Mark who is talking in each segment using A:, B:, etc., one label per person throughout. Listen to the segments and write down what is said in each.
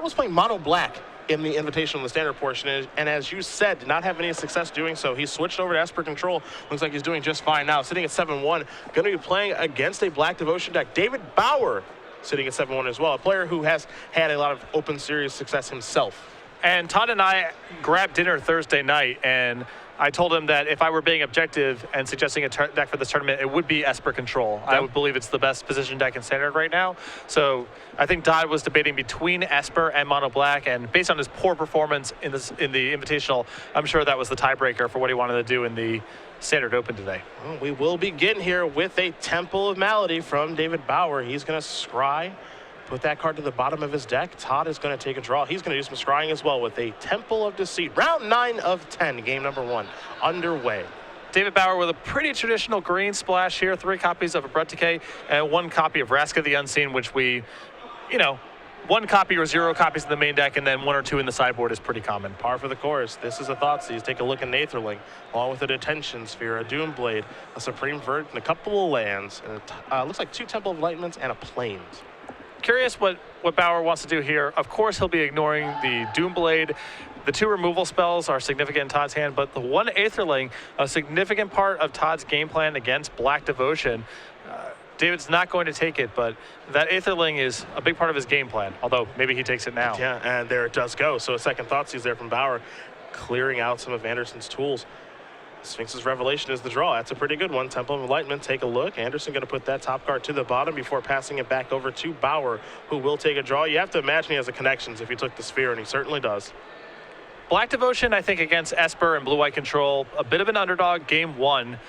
A: Todd was playing mono black in the Invitational in the standard portion, and as you said, did not have any success doing so. He switched over to Esper Control. Looks like he's doing just fine now, sitting at 7-1. Going to be playing against a Black Devotion deck. David Bauer sitting at 7-1 as well, a player who has had a lot of Open Series success himself.
B: And Todd and I grabbed dinner Thursday night, and I told him that if I were being objective and suggesting a deck for this tournament, it would be Esper Control. Yep. I would believe it's the best position deck in Standard right now. So I think Todd was debating between Esper and Mono Black, and based on his poor performance in the Invitational, I'm sure that was the tiebreaker for what he wanted to do in the Standard Open today.
A: Well, we will begin here with a Temple of Malady from David Bauer. He's going to scry, put that card to the bottom of his deck. Todd is going to take a draw. He's going to do some scrying as well with a Temple of Deceit. Round 9 of 10, game number 1, underway.
B: David Bauer with a pretty traditional green splash here, 3 copies of Abrupt Decay and 1 copy of Vraska the Unseen, which we, 1 copy or 0 copies in the main deck, and then 1 or 2 in the sideboard is pretty common.
A: Par for the course. This is a Thoughtseize. Take a look at Natherling, along with a Detention Sphere, a Doomblade, a Supreme Verdict, and a couple of lands. And looks like 2 Temple of Enlightenments and a Plains.
B: Curious what Bauer wants to do here. Of course, he'll be ignoring the Doomblade. The 2 removal spells are significant in Todd's hand, but the 1 Aetherling, a significant part of Todd's game plan against Black Devotion. David's not going to take it, but that Aetherling is a big part of his game plan, although maybe he takes it now.
A: Yeah, and there it does go. So a second Thoughtseize there from Bauer, clearing out some of Anderson's tools. Sphinx's Revelation is the draw. That's a pretty good one. Temple of Enlightenment, take a look. Anderson going to put that top card to the bottom before passing it back over to Bauer, who will take a draw. You have to imagine he has the connections if he took the Sphere, and he certainly does.
B: Black Devotion, I think, against Esper and Blue-White Control, a bit of an underdog game 1.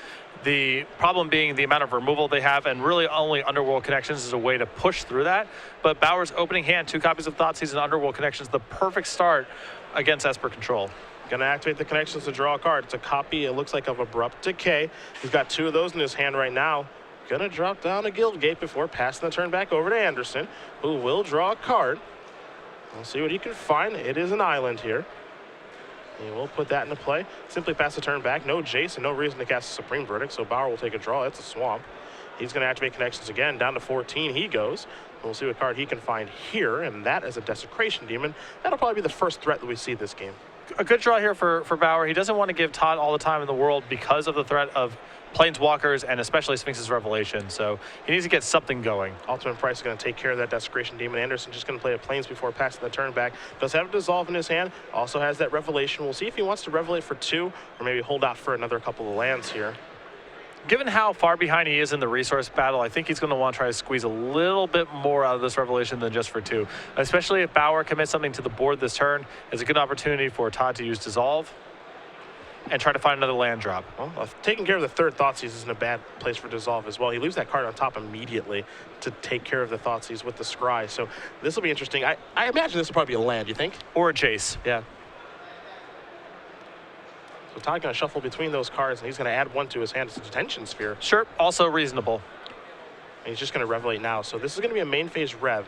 B: The problem being the amount of removal they have, and really only Underworld Connections is a way to push through that. But Bauer's opening hand, 2 copies of Thoughtseize and Underworld Connections, the perfect start against Esper Control.
A: Going to activate the connections to draw a card. It's a copy, it looks like, of Abrupt Decay. He's got 2 of those in his hand right now. Going to drop down a Guildgate before passing the turn back over to Anderson, who will draw a card. We'll see what he can find. It is an island here. He will put that into play. Simply pass the turn back. No Jace and no reason to cast a Supreme Verdict, so Bauer will take a draw. It's a Swamp. He's going to activate connections again. Down to 14 he goes. We'll see what card he can find here, and that is a Desecration Demon. That'll probably be the first threat that we see this game.
B: A good draw here for Bauer. He doesn't want to give Todd all the time in the world because of the threat of Planeswalkers and especially Sphinx's Revelation. So he needs to get something going.
A: Ultimate Price is going to take care of that Desecration Demon. Anderson just going to play a Plains before passing the turn back. Does have a Dissolve in his hand. Also has that Revelation. We'll see if he wants to Revelate for 2 or maybe hold out for another couple of lands here.
B: Given how far behind he is in the resource battle, I think he's going to want to try to squeeze a little bit more out of this Revelation than just for 2. Especially if Bauer commits something to the board this turn, it's a good opportunity for Todd to use Dissolve and try to find another land drop.
A: Well, taking care of the 3rd Thoughtseize isn't a bad place for Dissolve as well. He leaves that card on top immediately to take care of the Thoughtseize with the Scry. So this will be interesting. I imagine this will probably be a land, you think?
B: Or a Jace.
A: Yeah. So Todd going to shuffle between those cards, and he's going to add 1 to his hand. It's a Detention Sphere.
B: Sure, also reasonable.
A: And he's just going to Revelate now. So this is going to be a main phase Rev.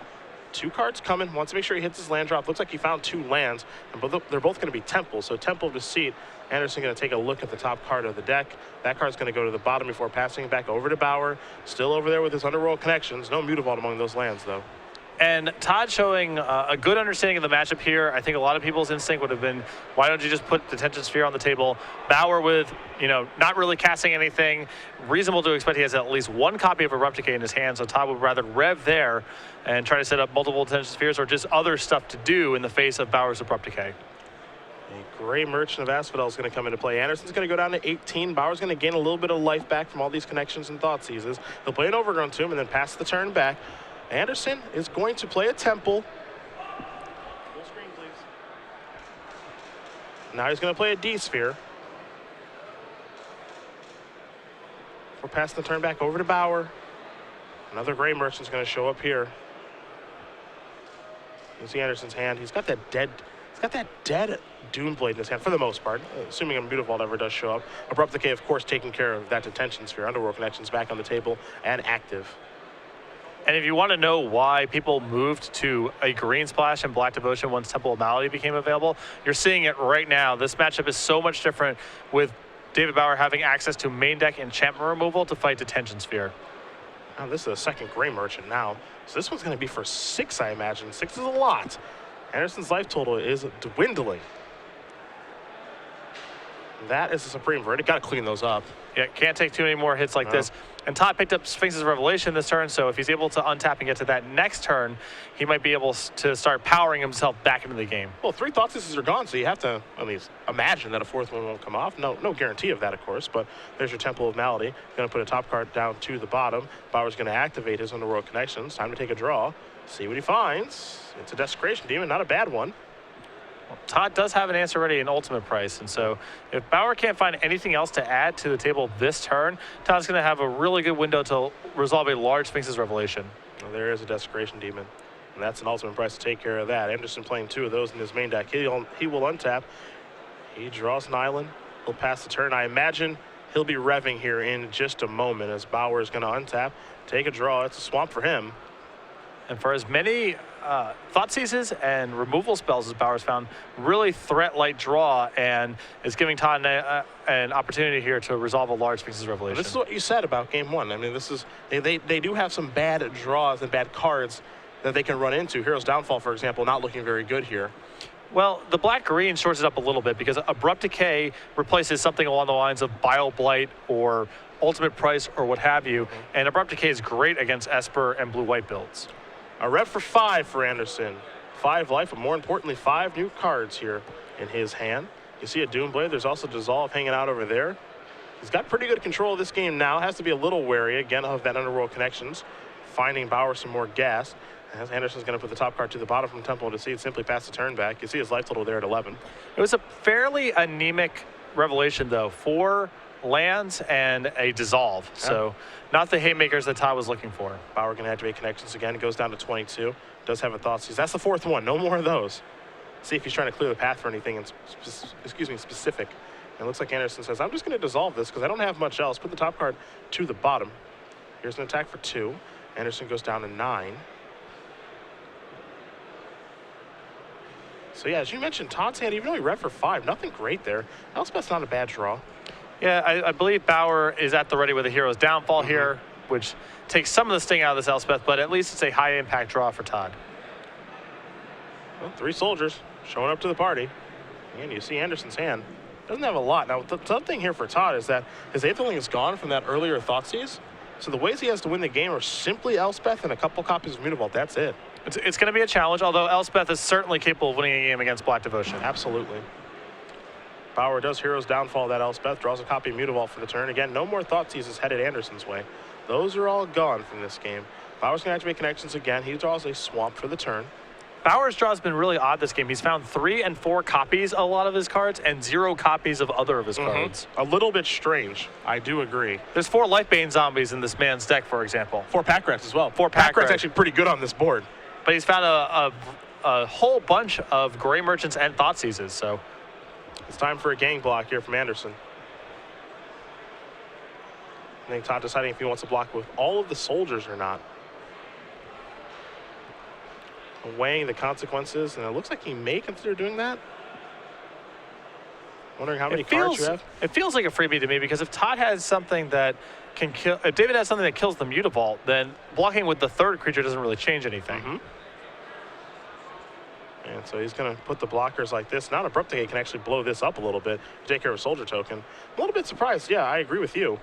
A: 2 cards coming. Wants to make sure he hits his land drop. Looks like he found 2 lands, and they're both going to be temples. So Temple of Deceit. Anderson going to take a look at the top card of the deck. That card's going to go to the bottom before passing it back over to Bauer. Still over there with his Underworld Connections. No Mutavault among those lands, though.
B: And Todd showing a good understanding of the matchup here. I think a lot of people's instinct would have been, why don't you just put Detention Sphere on the table? Bauer with, not really casting anything. Reasonable to expect he has at least 1 copy of Abrupt Decay in his hand, so Todd would rather rev there and try to set up multiple Detention Spheres or just other stuff to do in the face of Bauer's Abrupt Decay.
A: A Gray Merchant of Asphodel is going to come into play. Anderson's going to go down to 18. Bauer's going to gain a little bit of life back from all these connections and Thoughtseizes. He'll play an Overgrown Tomb and then pass the turn back. Anderson is going to play a Temple. Full screen, please. Now he's going to play a D-Sphere. We're passing the turn back over to Bauer. Another Gray Merchant's going to show up here. You see Anderson's hand. He's got that dead Doomblade in his hand for the most part, assuming a Mutavault ever does show up. Abrupt Decay, of course, taking care of that Detention Sphere. Underworld Connections back on the table and active.
B: And if you want to know why people moved to a green splash and Black Devotion once Temple of Malady became available, you're seeing it right now. This matchup is so much different with David Bauer having access to main deck enchantment removal to fight Detention Sphere.
A: Now, this is a second Gray Merchant now. So this one's going to be for 6, I imagine. 6 is a lot. Anderson's life total is dwindling. That is the supreme verdict. Got to clean those up.
B: Yeah, can't take too many more hits like this. And Todd picked up Sphinx's Revelation this turn, so if he's able to untap and get to that next turn, he might be able to start powering himself back into the game.
A: Well, 3 Thoughtseize are gone, so you have to at least imagine that a 4th one won't come off. No guarantee of that, of course, but there's your Temple of Malady. Going to put a top card down to the bottom. Bauer's going to activate his Underworld Connections. Time to take a draw. See what he finds. It's a Desecration Demon, not a bad one.
B: Well, Todd does have an answer ready in ultimate price, and so if Bauer can't find anything else to add to the table this turn, Todd's going to have a really good window to resolve a large Sphinx's Revelation.
A: Well, there is a Desecration Demon, and that's an ultimate price to take care of that. Anderson playing 2 of those in his main deck. He will untap. He draws an island. He'll pass the turn. I imagine he'll be revving here in just a moment as Bauer is going to untap, take a draw. It's a swamp for him.
B: And for as many Thoughtseizes and removal spells as Bauer's found, really threat-light draw, and is giving Todd an opportunity here to resolve a large Sphinx's Revelation.
A: This is what you said about game 1. I mean, this is they do have some bad draws and bad cards that they can run into. Hero's Downfall, for example, not looking very good here.
B: Well, the black-green shorts it up a little bit because Abrupt Decay replaces something along the lines of Bile Blight or Ultimate Price or what have you, and Abrupt Decay is great against Esper and blue-white builds.
A: A rev for 5 for Anderson. 5 life, but more importantly, 5 new cards here in his hand. You see a Doomblade. There's also Dissolve hanging out over there. He's got pretty good control of this game now. Has to be a little wary, again, of that Underworld Connections. Finding Bauer some more gas. As Anderson's going to put the top card to the bottom from Temple to see it simply pass the turn back. You see his life total there at 11.
B: It was a fairly anemic Revelation, though. 4 lands and a Dissolve. Yeah. So not the haymakers that Todd was looking for.
A: Bauer going to activate Connections again. It goes down to 22. Does have a Thoughtseize. That's the 4th one. No more of those. See if he's trying to clear the path for anything specific. And it looks like Anderson says, I'm just going to dissolve this because I don't have much else. Put the top card to the bottom. Here's an attack for 2. Anderson goes down to 9. So yeah, as you mentioned, Todd's hand, even though he read for 5, nothing great there. Elspeth's not a bad draw.
B: Yeah, I believe Bauer is at the ready with a Hero's Downfall here, which takes some of the sting out of this Elspeth, but at least it's a high-impact draw for Todd.
A: Well, 3 soldiers showing up to the party. And you see Anderson's hand. Doesn't have a lot. Now, the tough thing here for Todd is that his Aetherling is gone from that earlier Thoughtseize. So the ways he has to win the game are simply Elspeth and a couple copies of Mutavault. That's it.
B: It's going to be a challenge, although Elspeth is certainly capable of winning a game against Black Devotion.
A: Absolutely. Bauer does Hero's Downfall that Elspeth, draws a copy of Mutavault for the turn. Again, no more Thoughtseizes headed Anderson's way. Those are all gone from this game. Bauer's going to activate Connections again. He draws a Swamp for the turn.
B: Bauer's draw has been really odd this game. He's found 3 and 4 copies of a lot of his cards and 0 copies of other of his cards.
A: A little bit strange. I do agree.
B: There's 4 Lifebane zombies in this man's deck, for example.
A: 4 Pack Rats as well.
B: 4 Pack
A: Rats actually pretty good on this board.
B: But he's found a whole bunch of Gray Merchants and Thoughtseizes, so.
A: It's time for a gang block here from Anderson. I think Todd deciding if he wants to block with all of the soldiers or not. Weighing the consequences, and it looks like he may consider doing that. Wondering how many cards you have.
B: It feels like a freebie to me because if Todd has something that can kill, if David has something that kills the Mutavault, then blocking with the 3rd creature doesn't really change anything.
A: And so he's going to put the blockers like this. Now Abrupt Decay can actually blow this up a little bit to take care of a soldier token. A little bit surprised. Yeah, I agree with you.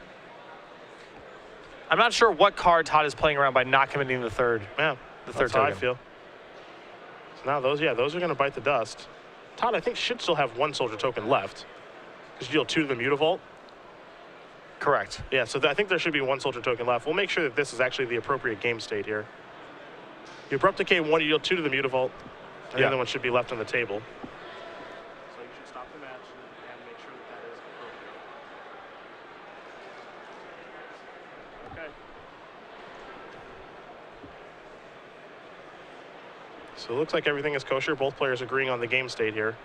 B: I'm not sure what card Todd is playing around by not committing the 3rd.
A: Yeah,
B: that's
A: how I feel. So now those are going to bite the dust. Todd, I think, should still have 1 soldier token left because you deal 2 to the Mutavault.
B: Correct.
A: Yeah, so I think there should be 1 soldier token left. We'll make sure that this is actually the appropriate game state here. You Abrupt Decay 1, you deal 2 to the Mutavault. And the other one should be left on the table. So you should stop the match and make sure that is appropriate. Okay. So it looks like everything is kosher. Both players agreeing on the game state here.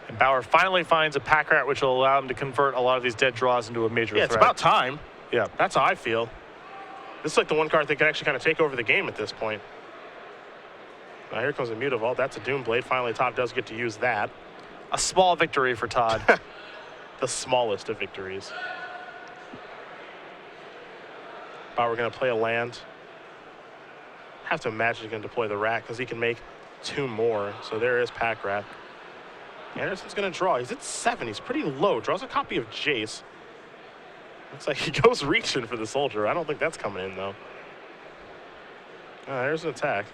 B: And Bauer finally finds a Pack Rat, which will allow him to convert a lot of these dead draws into a major threat.
A: It's about time.
B: Yeah.
A: That's how I feel. This is like the one card that can actually kind of take over the game at this point. Now here comes a Mutavault. That's a Doomblade. Finally, Todd does get to use that.
B: A small victory for Todd.
A: The smallest of victories. Bauer going to play a land. have to imagine he's going to deploy the rat because he can make 2 more. So there is Pack Rat. Anderson's going to draw. He's at 7. He's pretty low. Draws a copy of Jace. Looks like he goes reaching for the soldier. I don't think that's coming in, though. There's an attack.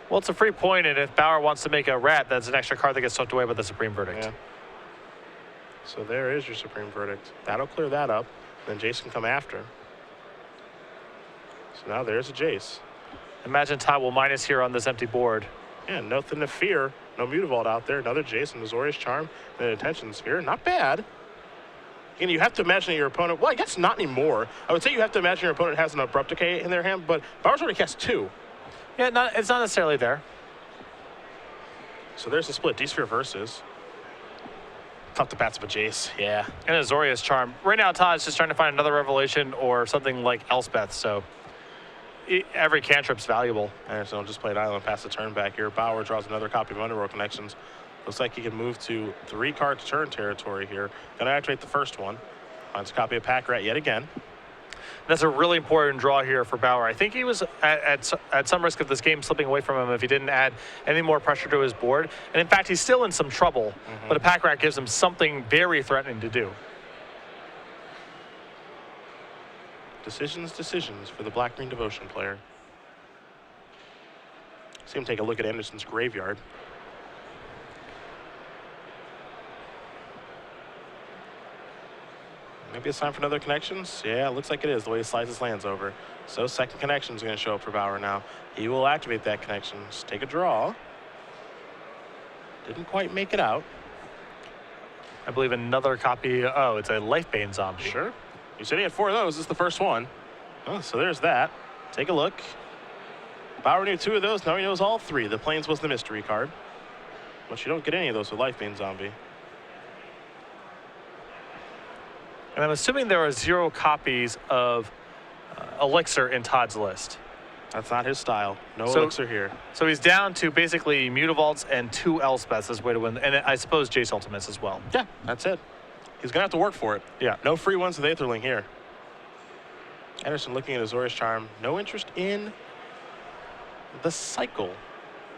B: Well, it's a free point, and if Bauer wants to make a rat, that's an extra card that gets swept away by the Supreme Verdict.
A: Yeah. So there is your Supreme Verdict. That'll clear that up. Then Jace can come after. So now there's a Jace.
B: Imagine Todd will minus here on this empty board.
A: Yeah, nothing to fear. No Mutavault out there. Another Jace, and Azorius Charm, and an Attention Sphere. Not bad. And you have to imagine that your opponent, well, I guess not anymore. I would say you have to imagine your opponent has an Abrupt Decay in their hand, but Bauer's already cast 2.
B: Yeah, it's not necessarily there.
A: So there's the split. D-Sphere versus. Tough to pass up a Jace, yeah.
B: And Azorius Charm. Right now, Todd's just trying to find another Revelation or something like Elspeth, so every cantrip's valuable.
A: Anderson will just play an island past the turn back here. Bauer draws another copy of Underworld Connections. Looks like he can move to 3 cards turn territory here. Gonna activate the first one. Finds a copy of Pack Rat yet again.
B: That's a really important draw here for Bauer. I think he was at some risk of this game slipping away from him if he didn't add any more pressure to his board. And in fact, he's still in some trouble, but a Pack Rat gives him something very threatening to do.
A: Decisions for the Black-Green Devotion player. See him take a look at Anderson's graveyard. Maybe it's time for another connections. Yeah, it looks like it is, the way he slides his lands over. So second connection is going to show up for Bauer now. He will activate that connections. Take a draw. Didn't quite make it out.
B: I believe another copy. Oh, it's a Lifebane Zombie.
A: Sure. You said he had 4 of those. This is the first one. Oh, so there's that. Take a look. Bauer knew 2 of those. Now he knows all 3. The Plains was the mystery card. But you don't get any of those with Lifebane Zombie.
B: And I'm assuming there are 0 copies of Elixir in Todd's list.
A: That's not his style. No Elixir here.
B: So he's down to basically Mutavaults and 2 Elspeths as a way to win. And I suppose Jace Ultimates as well.
A: Yeah, that's it. He's going to have to work for it.
B: Yeah.
A: No free ones with Aetherling here. Anderson looking at Azorius Charm. No interest in the cycle.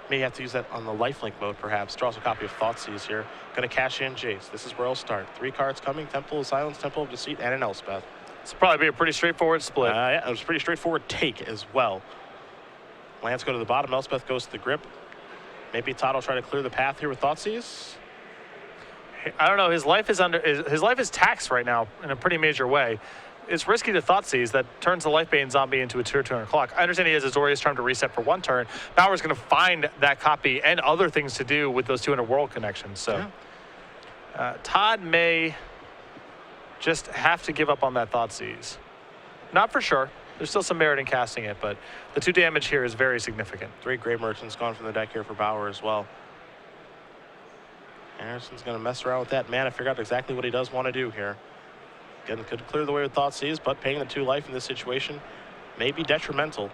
A: May have to use that on the lifelink mode, perhaps. Draws a copy of Thoughtseize here. Going to cash in Jace. This is where he'll start. 3 cards coming. Temple of Silence, Temple of Deceit, and an Elspeth.
B: This will probably be a pretty straightforward split.
A: Yeah, it was a pretty straightforward take as well. Lands go to the bottom. Elspeth goes to the grip. Maybe Todd will try to clear the path here with Thoughtseize.
B: I don't know. His life is taxed right now in a pretty major way. It's risky to Thoughtseize that turns the Lifebane Zombie into a 2-turn clock. I understand he has Azorius Charm to reset for 1 turn. Bauer's going to find that copy and other things to do with those 2 Underworld connections. So Todd may just have to give up on that Thoughtseize. Not for sure. There's still some merit in casting it, but the 2 damage here is very significant.
A: 3 Grave Merchants gone from the deck here for Bauer as well. Anderson's going to mess around with that mana, figure out exactly what he does want to do here. Again, could clear the way with Thoughtseize, but paying the 2 life in this situation may be detrimental.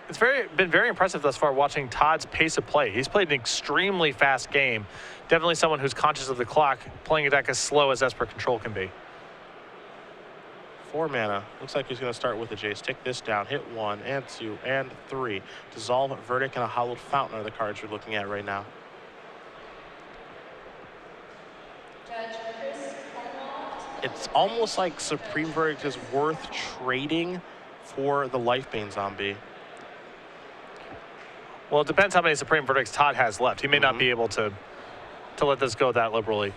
B: It's been very impressive thus far watching Todd's pace of play. He's played an extremely fast game. Definitely someone who's conscious of the clock, playing a deck as slow as Esper Control can be.
A: 4 mana. Looks like he's going to start with the Jace. Tick this down. Hit 1 and 2 and 3. Dissolve, Verdict, and a Hallowed Fountain are the cards you're looking at right now. It's almost like Supreme Verdict is worth trading for the Lifebane Zombie.
B: Well, it depends how many Supreme Verdicts Todd has left. He may not be able to let this go that liberally.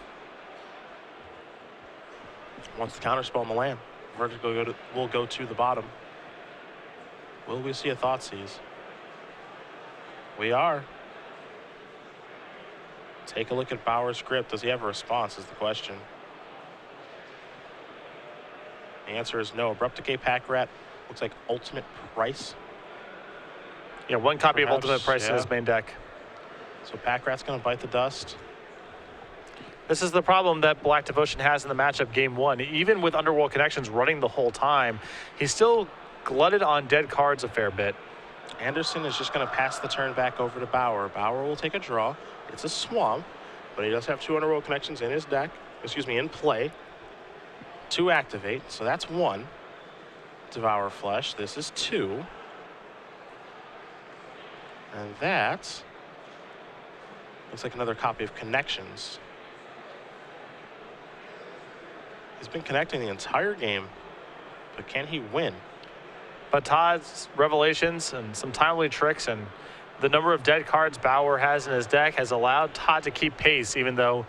A: Wants the counterspell on the land. Verdict will go to the bottom. Will we see a Thoughtseize? We are. Take a look at Bauer's script. Does he have a response is the question. The answer is no. Abrupt Decay, Pack Rat. Looks like Ultimate Price.
B: Yeah, 1 copy
A: Perhaps,
B: of Ultimate Price in his main deck.
A: So Pack Rat's going to bite the dust.
B: This is the problem that Black Devotion has in the matchup game 1. Even with Underworld Connections running the whole time, he's still glutted on dead cards a fair bit.
A: Anderson is just going to pass the turn back over to Bauer. Bauer will take a draw. It's a swamp, but he does have 2 Underworld Connections in his deck. Excuse me, in play. 2 activate, so that's 1. Devour Flesh. This is 2. And that looks like another copy of Connections. He's been connecting the entire game, but can he win?
B: But Todd's revelations and some timely tricks and the number of dead cards Bauer has in his deck has allowed Todd to keep pace, even though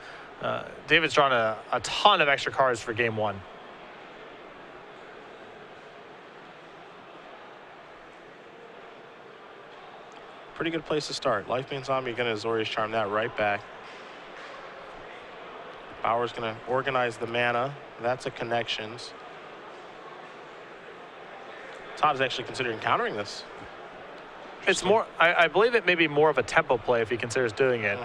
B: David's drawn a ton of extra cards for game one.
A: Pretty good place to start. Life Beam Zombie going to Azorius Charm that right back. Bauer's going to organize the mana. That's a Connections. Todd is actually considering countering this.
B: It's more, I believe it may be more of a tempo play if he considers doing it.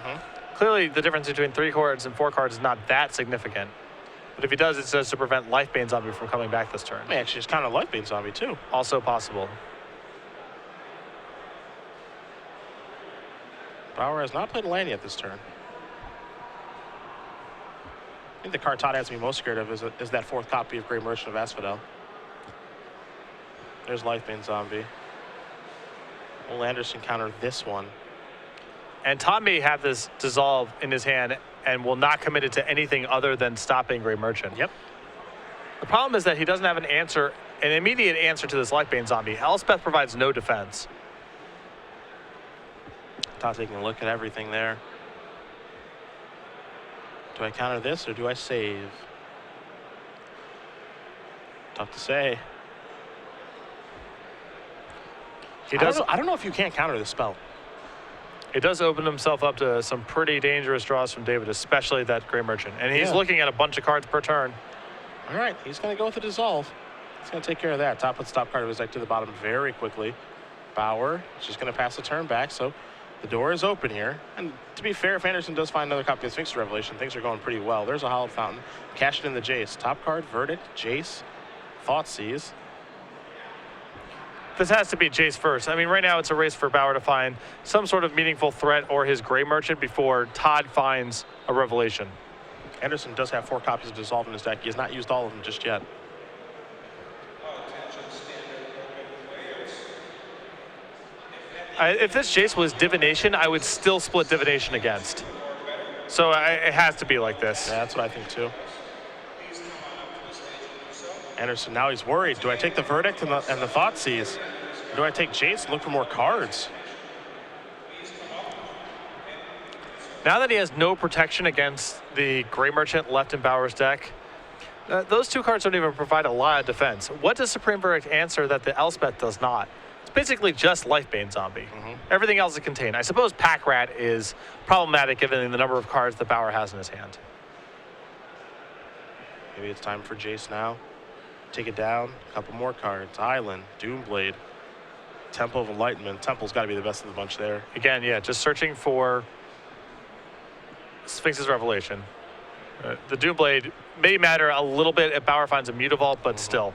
B: Clearly, the difference between 3 cards and 4 cards is not that significant. But if he does, it's just to prevent Life Bane Zombie from coming back this turn.
A: May actually just counter Life Bane Zombie too.
B: Also possible.
A: Bauer has not played a land yet this turn. I think the card Todd has me most scared of is that 4th copy of Grey Merchant of Asphodel. There's Life Bane Zombie. Will Anderson counter this one?
B: And Todd may have this dissolve in his hand and will not commit it to anything other than stopping Grey Merchant.
A: Yep.
B: The problem is that he doesn't have an immediate answer to this Life Bane Zombie. Elspeth provides no defense.
A: Todd taking a look at everything there. Do I counter this or do I save? Tough to say. I don't know if you can't counter the spell.
B: It does open himself up to some pretty dangerous draws from David, especially that Grey Merchant. And he's looking at a bunch of cards per turn.
A: All right, he's going to go with the Dissolve. He's going to take care of that. Top puts top card of his deck to the bottom very quickly. Bauer is just going to pass the turn back, so the door is open here. And to be fair, if Anderson does find another copy of Sphinx Revelation, things are going pretty well. There's a Hallowed Fountain. Cash it in the Jace. Top card, Verdict, Jace, Thoughtseize.
B: This has to be Jace first. I mean, right now it's a race for Bauer to find some sort of meaningful threat or his Grey Merchant before Todd finds a Revelation.
A: Anderson does have 4 copies of Dissolve in his deck. He has not used all of them just yet.
B: If this Jace was Divination, I would still split Divination against. So it has to be like this.
A: Yeah, that's what I think too. Anderson, now he's worried. Do I take the Verdict and the Thoughtseize? Or do I take Jace and look for more cards?
B: Now that he has no protection against the Grey Merchant left in Bauer's deck, those 2 cards don't even provide a lot of defense. What does Supreme Verdict answer that the Elspeth does not? It's basically just Life Bane Zombie. Everything else is contained. I suppose Pack Rat is problematic given the number of cards that Bauer has in his hand.
A: Maybe it's time for Jace now. Take it down. A couple more cards. Island, Doomblade, Temple of Enlightenment. Temple's got to be the best of the bunch there.
B: Again, yeah, just searching for Sphinx's Revelation. The Doomblade may matter a little bit if Bauer finds a Mutavault, but still.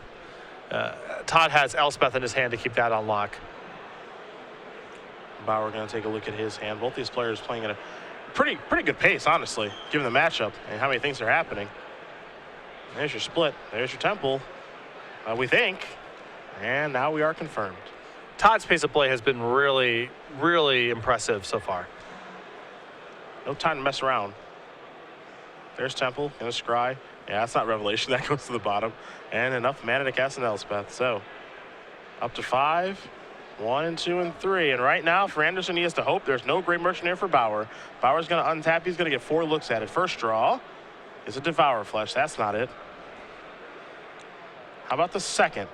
B: Todd has Elspeth in his hand to keep that on lock.
A: Bauer going to take a look at his hand. Both these players playing at a pretty good pace, honestly, given the matchup and how many things are happening. There's your split. There's your Temple. We think. And now we are confirmed.
B: Todd's pace of play has been really, really impressive so far.
A: No time to mess around. There's Temple, gonna scry. Yeah, that's not Revelation, that goes to the bottom. And enough mana to cast an Elspeth. So, up to 5, 1 and 2 and 3. And right now, for Anderson, he has to hope there's no Grey Merchant here for Bauer. Bauer's gonna untap, he's gonna get 4 looks at it. First draw is a Devour Flesh, that's not it. How about the second?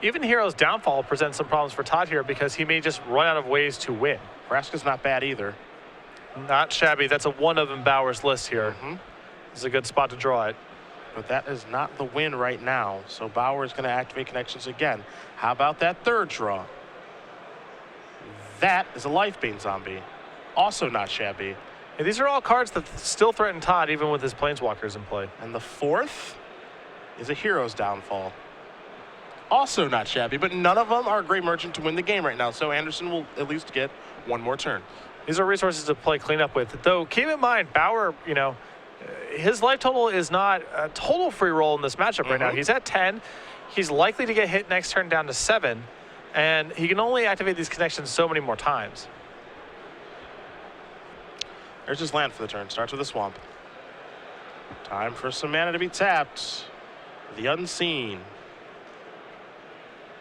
B: Even Hero's Downfall presents some problems for Todd here because he may just run out of ways to win.
A: Vraska's not bad either.
B: Not shabby. That's a one of in Bauer's list here. This is a good spot to draw it.
A: But that is not the win right now. So Bauer is going to activate Connections again. How about that third draw? That is a Life Bane Zombie. Also not shabby.
B: Yeah, these are all cards that still threaten Todd even with his Planeswalkers in play.
A: And the fourth is a Hero's Downfall. Also not shabby, but none of them are a Grey Merchant to win the game right now. So Anderson will at least get one more turn.
B: These are resources to play cleanup with. Though, keep in mind, Bauer, you know, his life total is not a total free roll in this matchup right now. He's at 10. He's likely to get hit next turn down to 7. And he can only activate these connections so many more times.
A: There's his land for the turn. Starts with a swamp. Time for some mana to be tapped. The Unseen.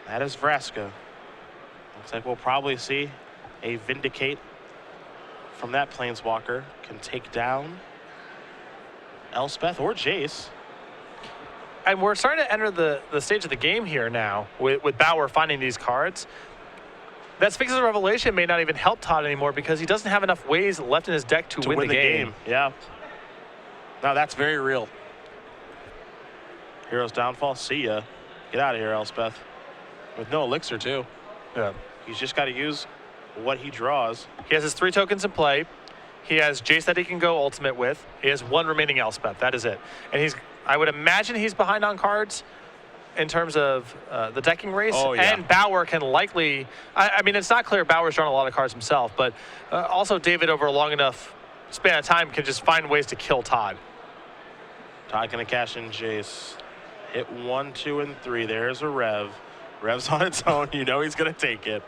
A: That is Vraska. Looks like we'll probably see a Vindicate from that Planeswalker. Can take down Elspeth or Jace.
B: And we're starting to enter the stage of the game here now with Bauer finding these cards. That Sphinx's Revelation may not even help Todd anymore because he doesn't have enough ways left in his deck to win the game.
A: Yeah. Now that's very real. Hero's Downfall. See ya. Get out of here, Elspeth. With no elixir, too.
B: Yeah.
A: He's just got to use what he draws.
B: He has his 3 tokens in play. He has Jace that he can go ultimate with. He has 1 remaining Elspeth. That is it. And I would imagine he's behind on cards in terms of the decking race.
A: Oh, yeah.
B: And Bauer can likely, I mean, it's not clear Bauer's drawn a lot of cards himself, but also David over a long enough span of time can just find ways to kill Todd.
A: Todd going to cash in Jace. Hit 1, 2, and 3. There's a Rev. Rev's on its own. You know he's going to take it.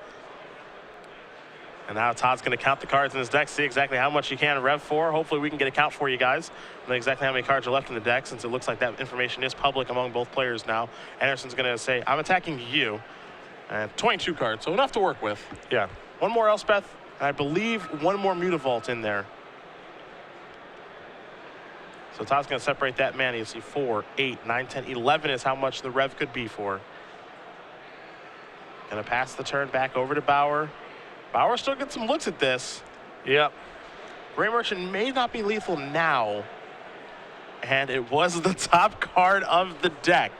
A: And now Todd's going to count the cards in his deck, see exactly how much he can rev for. Hopefully we can get a count for you guys. Know exactly how many cards are left in the deck, since it looks like that information is public among both players now. Anderson's going to say, I'm attacking you. And 22 cards, so enough to work with.
B: Yeah.
A: 1 more Elspeth, and I believe 1 more Mutavault in there. So Todd's going to separate that mana. You see 4, 8, 9, 10, 11 is how much the rev could be for. Going to pass the turn back over to Bauer. Bauer still gets some looks at this.
B: Yep.
A: Grey Merchant may not be lethal now. And it was the top card of the deck.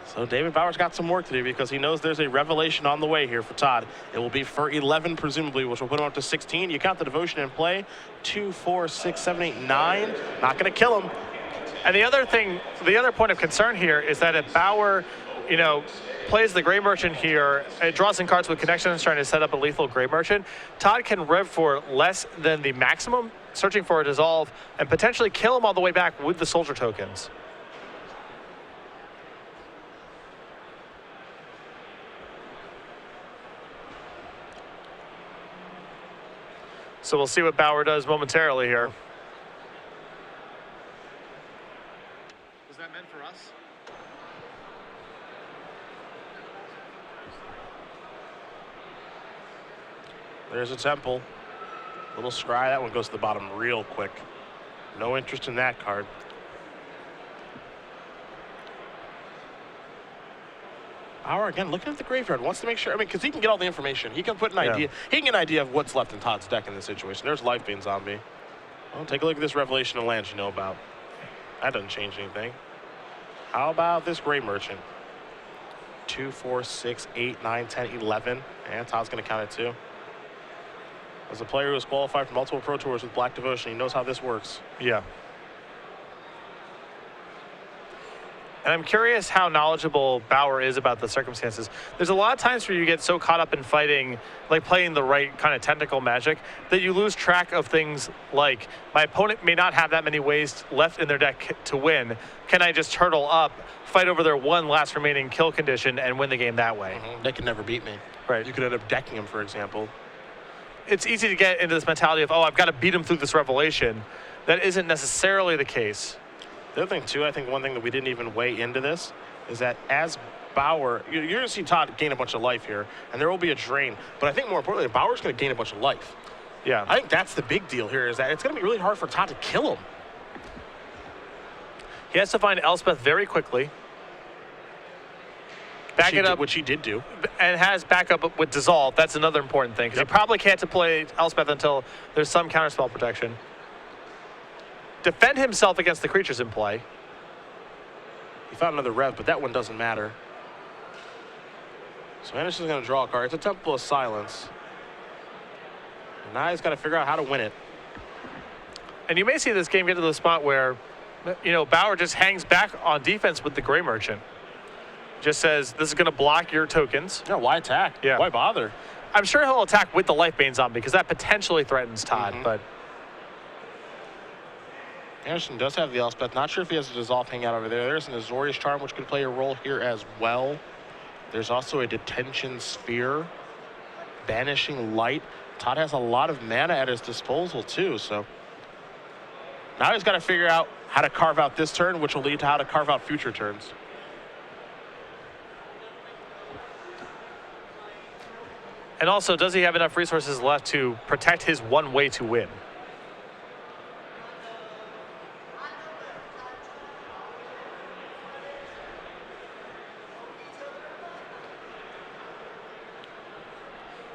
A: So David Bauer's got some work to do because he knows there's a revelation on the way here for Todd. It will be for 11 presumably, which will put him up to 16. You count the devotion in play. 2, 4, 6, 7, 8, 9. Not going to kill him.
B: And the other point of concern here is that if Bauer, plays the Grey Merchant here, it draws in cards with connections trying to set up a lethal Grey Merchant, Todd can rev for less than the maximum, searching for a dissolve, and potentially kill him all the way back with the soldier tokens. So we'll see what Bauer does momentarily here. Was that meant for us?
A: There's a Temple. Little Scry. That one goes to the bottom real quick. No interest in that card. Bauer, again, looking at the graveyard, wants to make sure, because he can get all the information. He can put an idea. He can get an idea of what's left in Todd's deck in this situation. There's Lifebane Zombie. Well, take a look at this Revelation of Lands you know about. That doesn't change anything. How about this Grey Merchant? 2, 4, 6, 8, 9, 10, 11. And Todd's going to count it too. As a player who has qualified for multiple Pro Tours with Black Devotion, he knows how this works.
B: Yeah. And I'm curious how knowledgeable Bauer is about the circumstances. There's a lot of times where you get so caught up in fighting, like playing the right kind of technical magic, that you lose track of things like, my opponent may not have that many ways left in their deck to win. Can I just turtle up, fight over their 1 last remaining kill condition, and win the game that way?
A: They can never beat me.
B: Right.
A: You could end up decking him, for example.
B: It's easy to get into this mentality of, oh, I've got to beat him through this revelation. That isn't necessarily the case.
A: The other thing, too, I think one thing that we didn't even weigh into this is that as Bauer, you're going to see Todd gain a bunch of life here, and there will be a drain. But I think more importantly, Bauer's going to gain a bunch of life.
B: Yeah.
A: I think that's the big deal here, is that it's going to be really hard for Todd to kill him.
B: He has to find Elspeth very quickly. Back it up,
A: which he did do.
B: And has backup with Dissolve. That's another important thing, because he probably can't play Elspeth until there's some counterspell protection. Defend himself against the creatures in play.
A: He found another Rev, but that one doesn't matter. So Anderson's going to draw a card. It's a Temple of Silence. And now he's got to figure out how to win it.
B: And you may see this game get to the spot where, Bauer just hangs back on defense with the Grey Merchant. Just says, this is going to block your tokens.
A: Yeah, why attack?
B: Yeah.
A: Why bother?
B: I'm sure he'll attack with the Lifebane Zombie, because that potentially threatens Todd, but...
A: Anderson does have the Elspeth. Not sure if he has a Dissolve hanging out over there. There's an Azorius Charm, which could play a role here as well. There's also a detention sphere, banishing light. Todd has a lot of mana at his disposal too, so now he's got to figure out how to carve out this turn, which will lead to how to carve out future turns.
B: And also, does he have enough resources left to protect his one way to win?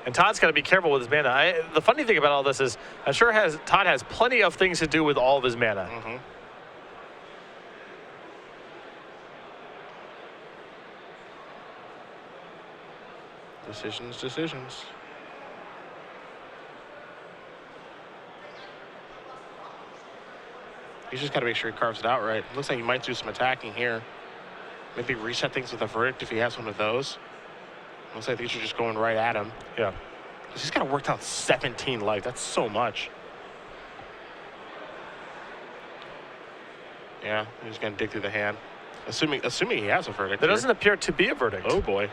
B: And Todd's got to be careful with his mana. The funny thing about all this is, I'm sure Todd has plenty of things to do with all of his mana.
A: Mm-hmm. Decisions. He's just got to make sure he carves it out right. Looks like he might do some attacking here. Maybe reset things with a verdict if he has one of those. Looks like these are just going right at him.
B: Yeah.
A: He's got to work down 17 life. That's so much. Yeah, he's going to dig through the hand. Assuming he has a verdict.
B: There doesn't appear to be a verdict.
A: Oh, boy.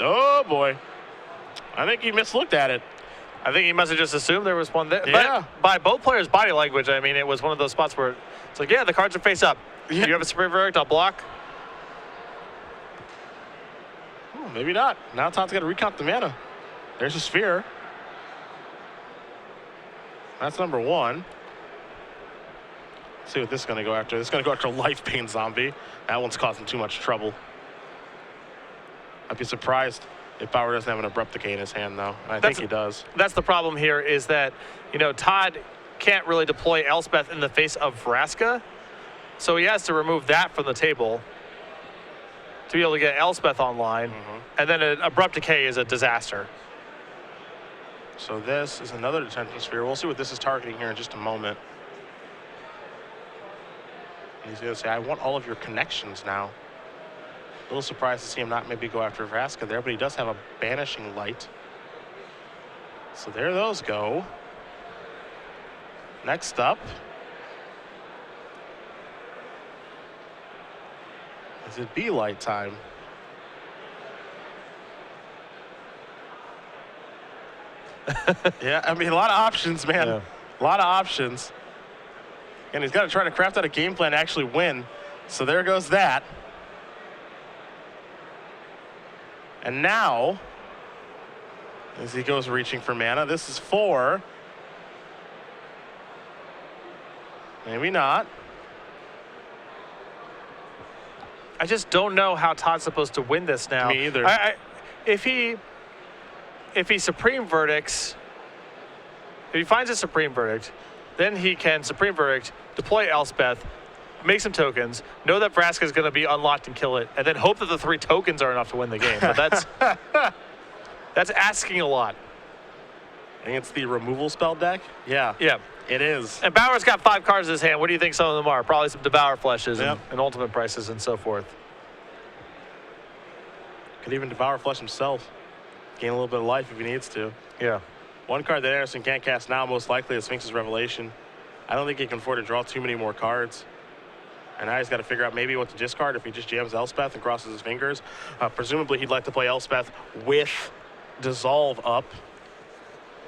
A: Oh, boy. I think he mislooked at it.
B: I think he must have just assumed there was one there.
A: Yeah.
B: But by both players' body language, I mean, it was one of those spots where it's like, yeah, the cards are face up.
A: Yeah.
B: You have a supreme verdict, I'll block.
A: Oh, maybe not. Now Todd's got to recount the mana. There's a sphere. That's number one. Let's see what this is going to go after. This is going to go after Life Pain Zombie. That one's causing too much trouble. I'd be surprised if Bauer doesn't have an Abrupt Decay in his hand, though. I think he does.
B: That's the problem here is that, you know, Todd can't really deploy Elspeth in the face of Vraska. So he has to remove that from the table to be able to get Elspeth online.
A: Mm-hmm.
B: And then an Abrupt Decay is a disaster.
A: So this is another Detention Sphere. We'll see what this is targeting here in just a moment. He's going to say, I want all of your connections now. A little surprised to see him not maybe go after Vraska there, but he does have a Banishing Light. So there those go. Next up is it B-Light time? Yeah, I mean, a lot of options, man.
B: Yeah.
A: A lot of options. And he's got to try to craft out a game plan to actually win. So there goes that. And now, as he goes reaching for mana, this is 4. Maybe not.
B: I just don't know how Todd's supposed to win this now.
A: Me either.
B: If he Supreme Verdicts, if he finds a Supreme Verdict, then he can Supreme Verdict, deploy Elspeth, make some tokens, know that Vraska is going to be unlocked and kill it, and then hope that the 3 tokens are enough to win the game. But that's asking a lot.
A: And it's the removal spell deck? Yeah.
B: Yeah.
A: It is.
B: And Bauer's got 5 cards in his hand. What do you think some of them are? Probably some Devour Fleshes
A: Yep.
B: and Ultimate Prices and so forth.
A: Could even Devour Flesh himself. Gain a little bit of life if he needs to.
B: Yeah.
A: One card that Anderson can't cast now, most likely, is Sphinx's Revelation. I don't think he can afford to draw too many more cards. And now he's got to figure out maybe what to discard if he just jams Elspeth and crosses his fingers. Presumably, he'd like to play Elspeth with Dissolve up.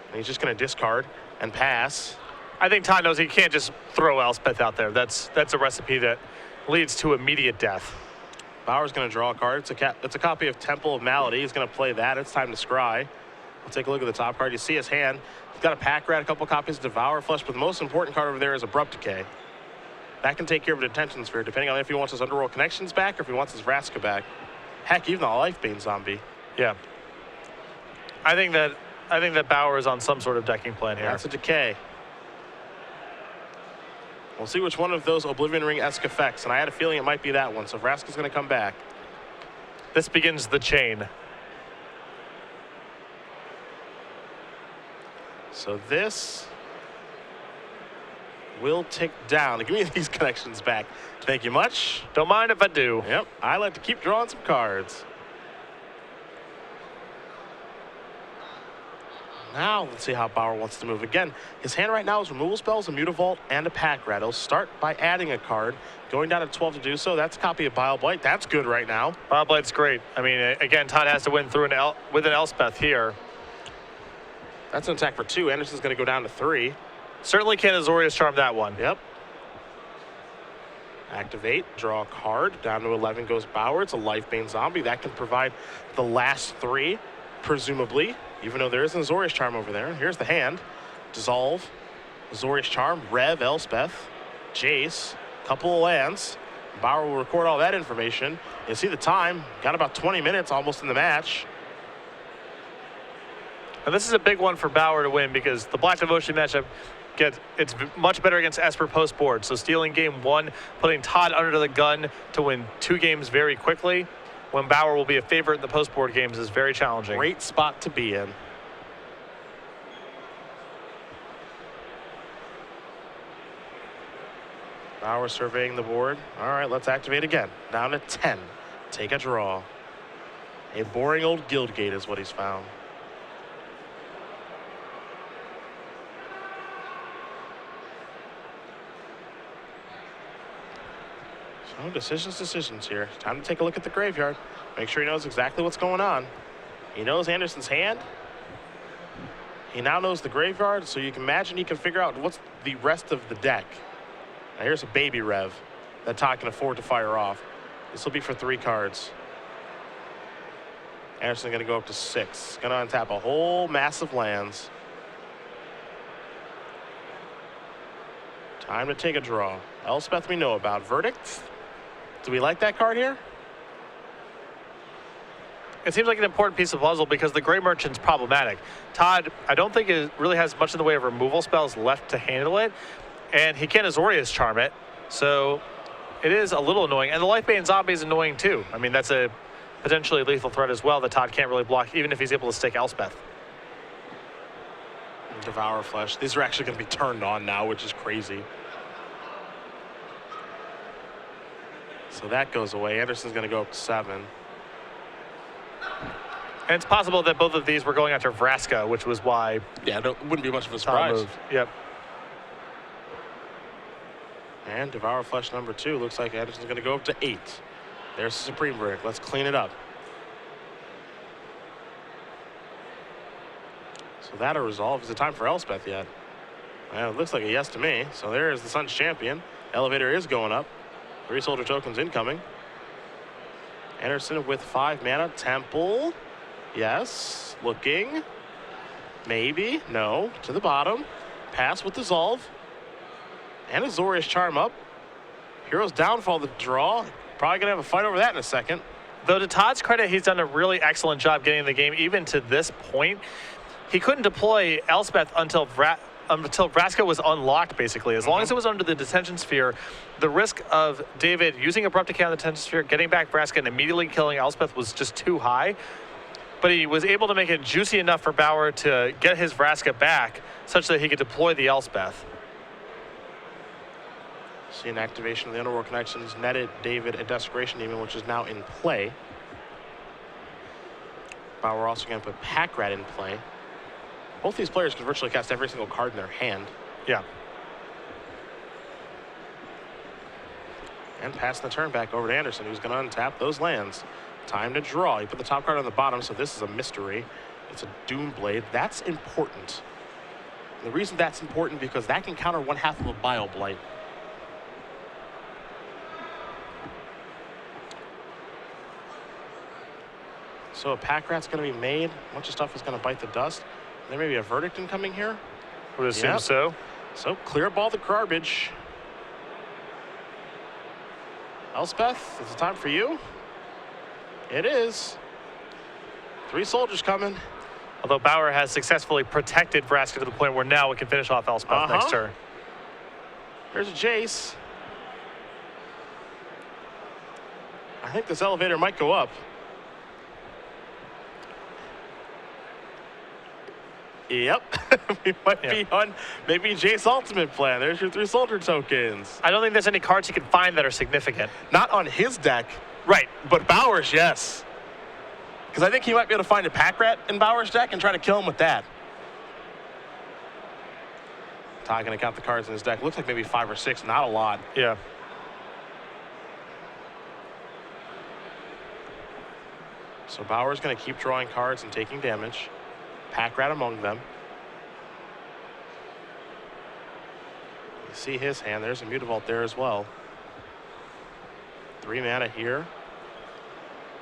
A: And he's just going to discard and pass.
B: I think Todd knows he can't just throw Elspeth out there. That's a recipe that leads to immediate death.
A: Bauer's going to draw a card. It's a copy of Temple of Malady. He's going to play that. It's time to scry. We'll take a look at the top card. You see his hand. He's got a Pack Rat, a couple copies of Devour Flesh, but the most important card over there is Abrupt Decay. That can take care of a Detention Sphere, depending on if he wants his Underworld Connections back or if he wants his Vraska back. Heck, even a Life Bane Zombie.
B: Yeah. I think that Bauer is on some sort of decking plan here.
A: That's a Decay. We'll see which one of those Oblivion Ring-esque effects, and I had a feeling it might be that one, so Vraska's going to come back.
B: This begins the chain.
A: So this will tick down. Give me these connections back. Thank you much.
B: Don't mind if I do.
A: Yep, I like to keep drawing some cards. Now let's see how Bauer wants to move. Again, his hand right now is removal spells, a Mutavault, and a Pack Rat. He'll start by adding a card, going down to 12 to do so. That's a copy of Bile Blight. That's good right now.
B: Bile Blight's great. I mean, again, Todd has to win through with an Elspeth here.
A: That's an attack for 2. Anderson's going to go down to 3.
B: Certainly can Azorius Charm that one.
A: Yep. Activate, draw a card. Down to 11 goes Bauer. It's a Lifebane Zombie. That can provide the last 3, presumably, even though there is an Azorius Charm over there. Here's the hand. Dissolve, Azorius Charm, Rev, Elspeth, Jace, couple of lands. Bauer will record all that information. You see the time. Got about 20 minutes almost in the match.
B: And this is a big one for Bauer to win because the Black Devotion matchup it's much better against Esper post board. So stealing game 1, putting Todd under the gun to win 2 games very quickly, when Bauer will be a favorite in the post board games, is very challenging.
A: Great spot to be in. Bauer surveying the board. All right, let's activate again. Down to 10. Take a draw. A boring old guild gate is what he's found. So decisions here. Time to take a look at the graveyard. Make sure he knows exactly what's going on. He knows Anderson's hand. He now knows the graveyard, so you can imagine he can figure out what's the rest of the deck. Now here's a baby Rev that Todd can afford to fire off. This will be for 3 cards. Anderson going to go up to 6. Going to untap a whole mass of lands. Time to take a draw. Elspeth we know about. Verdict? Do we like that card here?
B: It seems like an important piece of puzzle because the Gray Merchant's problematic. Todd, I don't think it really has much in the way of removal spells left to handle it, and he can't Azorius Charm it, so it is a little annoying. And the Lifebane Zombie is annoying too. I mean, that's a potentially lethal threat as well that Todd can't really block, even if he's able to stick Elspeth.
A: Devour Flesh. These are actually going to be turned on now, which is crazy. So that goes away. Anderson's going to go up to 7.
B: And it's possible that both of these were going after Vraska, which was why.
A: Yeah, it wouldn't be much of a
B: Todd
A: surprise.
B: moved. Yep.
A: And Devour Flesh number 2. Looks like Anderson's going to go up to 8. There's the Supreme Verdict. Let's clean it up. So that'll resolve. Is it time for Elspeth yet? Well, it looks like a yes to me. So there is the Sun's Champion. Elevator is going up. 3 soldier tokens incoming. Anderson with 5 mana. Temple. Yes. Looking. Maybe. No. To the bottom. Pass with Dissolve. And Azorius Charm up. Hero's Downfall the draw. Probably going to have a fight over that in a second.
B: Though to Todd's credit, he's done a really excellent job getting the game even to this point. He couldn't deploy Elspeth until Vraska was unlocked, basically. As long as it was under the detention sphere, the risk of David using Abrupt Decay on the detention sphere, getting back Vraska, and immediately killing Elspeth was just too high. But he was able to make it juicy enough for Bauer to get his Vraska back such that he could deploy the Elspeth.
A: See an activation of the Underworld Connections, netted David a Desecration Demon, which is now in play. Bauer also going to put Pack Rat in play. Both these players can virtually cast every single card in their hand.
B: Yeah.
A: And pass the turn back over to Anderson, who's going to untap those lands. Time to draw. He put the top card on the bottom, so this is a mystery. It's a Doomblade. That's important. And the reason that's important because that can counter 1/2 of a Bile Blight. So a Pack Rat's going to be made. A bunch of stuff is going to bite the dust. There may be a verdict incoming here.
B: Would assume so.
A: So clear up all the garbage. Elspeth, is it time for you? It is. 3 soldiers coming.
B: Although Bauer has successfully protected Vraska to the point where now we can finish off Elspeth next turn.
A: There's a Jace. I think this elevator might go up. Yep. We might be on maybe Jace Ultimate Plan. There's your 3 soldier tokens.
B: I don't think there's any cards he can find that are significant.
A: Not on his deck.
B: Right.
A: But Bauer's, yes. Because I think he might be able to find a Pack Rat in Bauer's deck and try to kill him with that. Todd going to count the cards in his deck. Looks like maybe 5 or 6, not a lot.
B: Yeah.
A: So Bauer's going to keep drawing cards and taking damage. Pack rat among them. You see his hand. There's a Mutavault there as well. 3 mana here.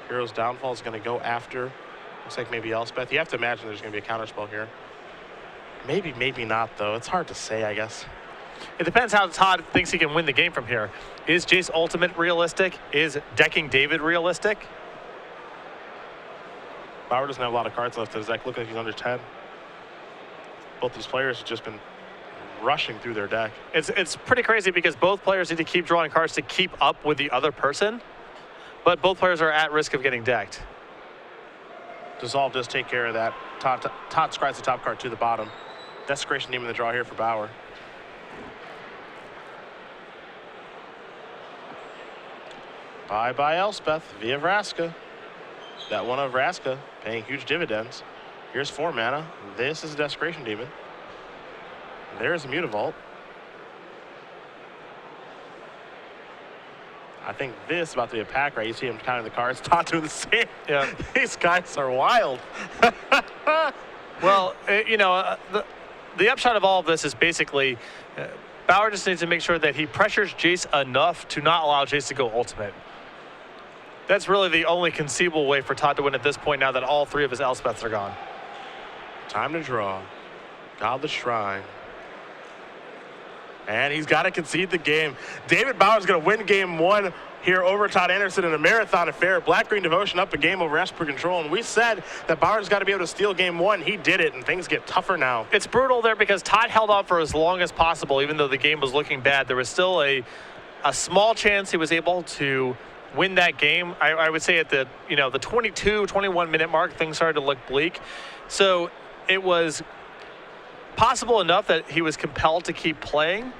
A: Hero's Downfall is going to go after. Looks like maybe Elspeth. You have to imagine there's going to be a counterspell here. Maybe, maybe not, though. It's hard to say, I guess.
B: It depends how Todd thinks he can win the game from here. Is Jace Ultimate realistic? Is decking David realistic?
A: Bauer doesn't have a lot of cards left in his deck. Look like he's under 10. Both these players have just been rushing through their deck.
B: It's pretty crazy because both players need to keep drawing cards to keep up with the other person, but both players are at risk of getting decked.
A: Dissolve does take care of that. Todd scries the top card to the bottom. Desecration Demon in the draw here for Bauer. Bye-bye Elspeth via Vraska. That one of Vraska paying huge dividends. Here's 4 mana. This is a Desecration Demon. There's a Mutavault. I think this is about to be a pack, right? You see him counting the cards. Todd doing the same.
B: Yeah.
A: These guys are wild.
B: Well, you know, the upshot of all of this is basically Bauer just needs to make sure that he pressures Jace enough to not allow Jace to go ultimate. That's really the only conceivable way for Todd to win at this point now that all 3 of his Elspeths are gone.
A: Time to draw. Godless Shrine. And he's got to concede the game. David Bauer's going to win game 1 here over Todd Anderson in a marathon affair. Black-Green Devotion up a game over Esper Control. And we said that Bauer's got to be able to steal game 1. He did it, and things get tougher now.
B: It's brutal there because Todd held on for as long as possible, even though the game was looking bad. There was still a small chance he was able to win that game. I would say at the 22, 21 minute mark, things started to look bleak. So it was possible enough that he was compelled to keep playing.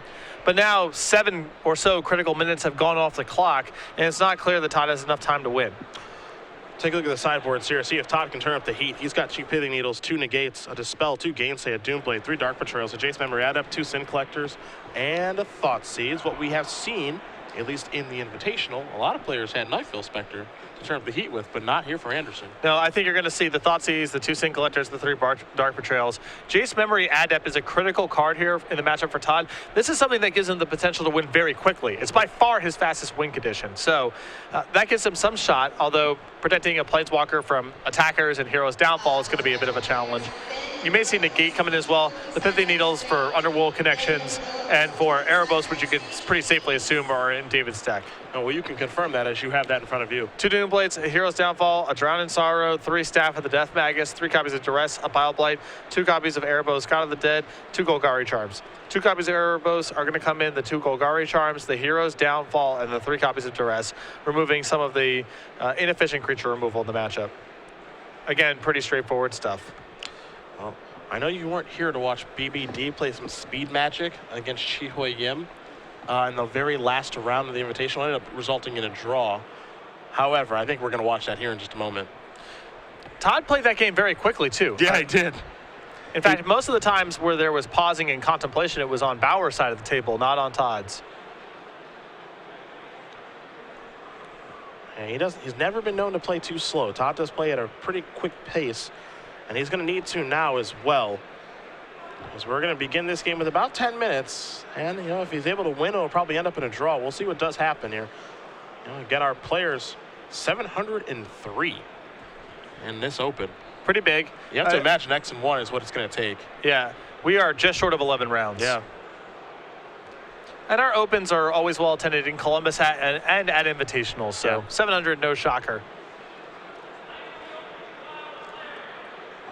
B: But now 7 or so critical minutes have gone off the clock, and it's not clear that Todd has enough time to win.
A: Take a look at the sideboards here. See if Todd can turn up the heat. He's got 2 Pithing Needles, 2 Negates, a Dispel, 2 Gainsay, a Doomblade, 3 Dark Betrayals, a Jace Memory Adept, 2 Sin Collectors, and a Thought Seeds. What we have seen, at least in the Invitational, a lot of players had Nightfall Spectre to turn up the heat with, but not here for Anderson.
B: No, I think you're going to see the Thoughtseize, the 2 Sin Collectors, the 3 Dark Betrayals. Jace Memory Adept is a critical card here in the matchup for Todd. This is something that gives him the potential to win very quickly. It's by far his fastest win condition. So that gives him some shot, although protecting a Planeswalker from attackers and Hero's Downfall is going to be a bit of a challenge. You may see Negate come in as well. The Pithing Needles for Underworld connections and for Erebos, which you could pretty safely assume are in David's deck.
A: Oh, well, you can confirm that as you have that in front of you.
B: 2 Doomblades, a Hero's Downfall, a Drown in Sorrow, 3 Staff of the Death Magus, 3 copies of Duress, a Bile Blight, 2 copies of Erebos, God of the Dead, 2 Golgari Charms. 2 copies of Erebos are going to come in, the 2 Golgari Charms, the Hero's Downfall, and the 3 copies of Duress, removing some of the inefficient creature removal in the matchup. Again, pretty straightforward stuff.
A: Well, I know you weren't here to watch BBD play some speed magic against Chihui Yim in the very last round of the Invitational. Ended up resulting in a draw. However, I think we're going to watch that here in just a moment.
B: Todd played that game very quickly, too.
A: Yeah, he did.
B: In fact, most of the times where there was pausing and contemplation, it was on Bauer's side of the table, not on Todd's.
A: And he's never been known to play too slow. Todd does play at a pretty quick pace, and he's going to need to now as well. Because we're going to begin this game with about 10 minutes. And, if he's able to win, it'll probably end up in a draw. We'll see what does happen here. Again, our players, 703 in this open.
B: Pretty big.
A: You have to imagine X and 1 is what it's going to take.
B: Yeah, we are just short of 11 rounds.
A: Yeah.
B: And our opens are always well attended in Columbus and at Invitationals. So
A: Yeah.
B: 700, no shocker.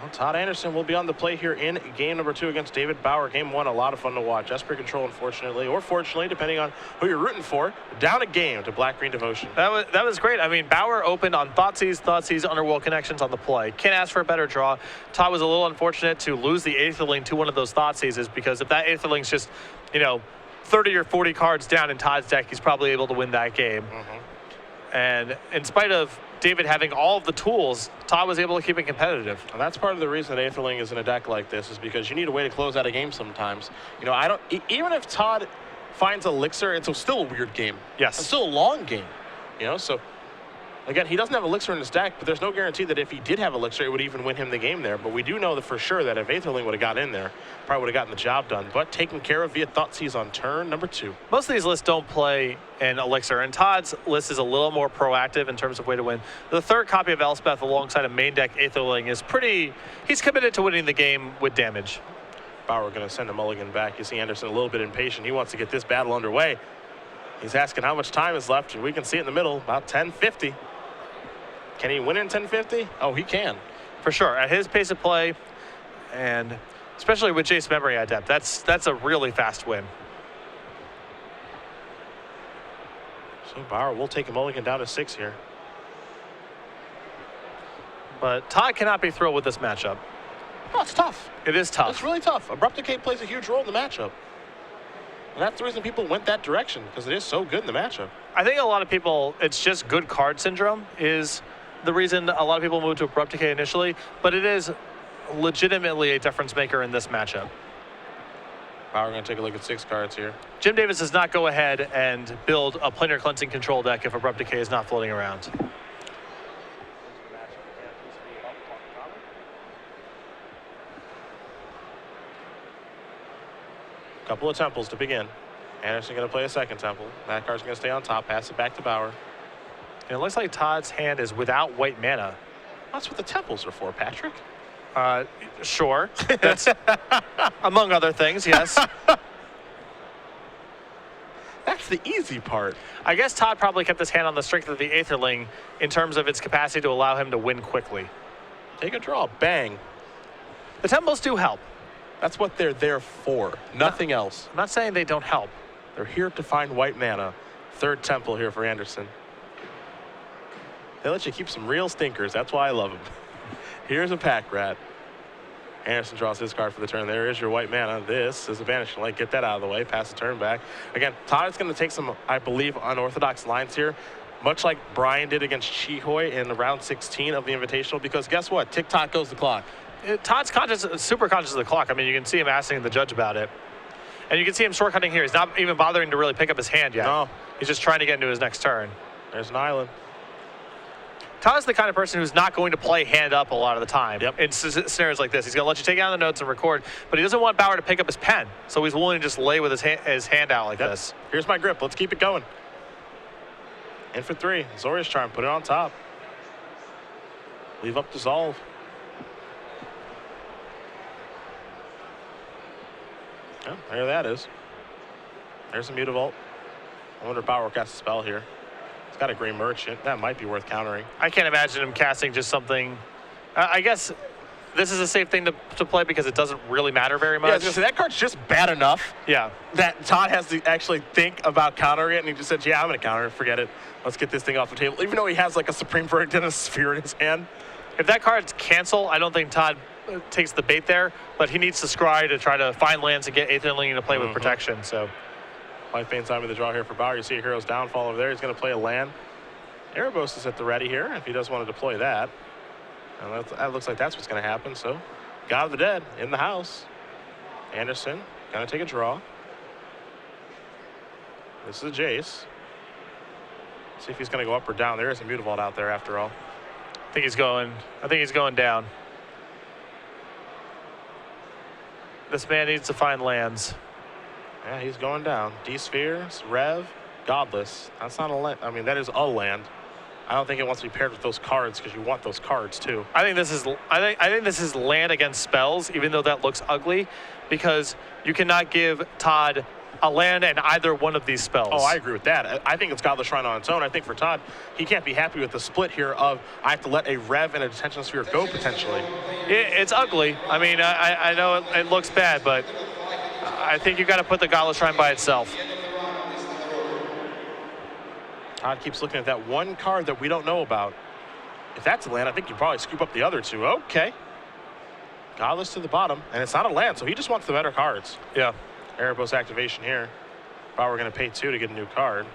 A: Well, Todd Anderson will be on the play here in game number 2 against David Bauer. Game 1, a lot of fun to watch. Esper Control, unfortunately, or fortunately, depending on who you're rooting for, down a game to Black-Green Devotion.
B: That was great. I mean, Bauer opened on Thoughtseize, Underworld Connections on the play. Can't ask for a better draw. Todd was a little unfortunate to lose the Aetherling to one of those Thoughtseizes, because if that Aetherling's just, 30 or 40 cards down in Todd's deck, he's probably able to win that game.
A: Mm-hmm.
B: And in spite of David having all of the tools, Todd was able to keep it competitive.
A: And that's part of the reason that Aetherling is in a deck like this, is because you need a way to close out a game sometimes. You know, even if Todd finds Elixir, it's still a weird game.
B: Yes.
A: It's still a long game, you know, so again, he doesn't have Elixir in his deck, but there's no guarantee that if he did have Elixir, it would even win him the game there. But we do know that for sure that if Aetherling would have got in there, probably would have gotten the job done. But taken care of via Thoughtseize on turn number 2.
B: Most of these lists don't play an Elixir, and Todd's list is a little more proactive in terms of way to win. The third copy of Elspeth alongside a main deck Aetherling is he's committed to winning the game with damage.
A: Bauer going to send a mulligan back. You see Anderson a little bit impatient. He wants to get this battle underway. He's asking how much time is left, and we can see it in the middle, about 10:50. Can he win in 10:50? Oh, he can.
B: For sure. At his pace of play, and especially with Jace Memory Adept, that's a really fast win.
A: So Bauer will take a mulligan down to 6 here.
B: But Todd cannot be thrilled with this matchup.
A: Oh, it's tough.
B: It is tough.
A: It's really tough. Abrupt Decay plays a huge role in the matchup. And that's the reason people went that direction, because it is so good in the matchup.
B: I think a lot of people, it's just good card syndrome is the reason a lot of people moved to Abrupt Decay initially, but it is legitimately a difference maker in this matchup.
A: Bauer going to take a look at 6 cards here.
B: Jim Davis does not go ahead and build a planar cleansing control deck if Abrupt Decay is not floating around.
A: Couple of temples to begin. Anderson going to play a second temple. That card's going to stay on top, pass it back to Bauer.
B: And it looks like Todd's hand is without white mana.
A: That's what the temples are for, Patrick.
B: Sure. That's among other things, yes.
A: That's the easy part.
B: I guess Todd probably kept his hand on the strength of the Aetherling in terms of its capacity to allow him to win quickly.
A: Take a draw, bang.
B: The temples do help.
A: That's what they're there for, nothing else.
B: I'm not saying they don't help.
A: They're here to find white mana. Third temple here for Anderson. They let you keep some real stinkers. That's why I love them. Here's a pack rat. Anderson draws his card for the turn. There is your white mana. This is a Vanishing Light. Get that out of the way. Pass the turn back. Again, Todd is going to take some, I believe, unorthodox lines here, much like Brian did against Chihoy in round 16 of the Invitational, because guess what? Tick-tock goes the clock.
B: Todd's super conscious of the clock. I mean, you can see him asking the judge about it. And you can see him shortcutting here. He's not even bothering to really pick up his hand yet.
A: No.
B: He's just trying to get into his next turn.
A: There's an island.
B: Todd's the kind of person who's not going to play hand up a lot of the time.
A: Yep.
B: In scenarios like this. He's going to let you take down the notes and record, but he doesn't want Bauer to pick up his pen. So he's willing to just lay with his hand out like this.
A: Here's my grip. Let's keep it going. In for 3. Zoria's Charm. Put it on top. Leave up Dissolve. Oh, there that is. There's a Mutavault. I wonder if Bauer casts a spell here. He's got a Grey Merchant. That might be worth countering.
B: I can't imagine him casting just something. I guess this is a safe thing to play because it doesn't really matter very much.
A: Yeah, I was gonna say, that card's just bad enough.
B: Yeah.
A: That Todd has to actually think about countering it, and he just said, yeah, I'm gonna counter it. Forget it. Let's get this thing off the table. Even though he has like a Supreme Verdict and a Sphere in his hand.
B: If that card's cancel, I don't think Todd takes the bait there, but he needs to scry to try to find lands and get Aetherling to play with protection. So,
A: Life Bane's time of the draw here for Bauer. You see a Hero's Downfall over there. He's going to play a land. Erebos is at the ready here if he does want to deploy that. And that looks like that's what's going to happen. So, God of the Dead in the house. Anderson going to take a draw. This is a Jace. See if he's going to go up or down. There is a Mutavault out there after all.
B: I think he's going down. This man needs to find lands.
A: Yeah, he's going down. D-Spheres, Rev, Godless. That's not a land. I mean, that is a land. I don't think it wants to be paired with those cards because you want those cards too.
B: I think this is land against spells, even though that looks ugly, because you cannot give Todd a land and either one of these spells.
A: Oh, I agree with that. I think it's Godless Shrine on its own. I think for Todd, he can't be happy with the split here of I have to let a Rev and a Detention Sphere go potentially.
B: It's ugly. I mean, I know it looks bad, but I think you got to put the Godless Shrine by itself.
A: Todd keeps looking at that one card that we don't know about. If that's a land, I think you probably scoop up the other two. Okay. Godless to the bottom, and it's not a land, so he just wants the better cards.
B: Yeah.
A: Erebos activation here. Bauer going to pay 2 to get a new card.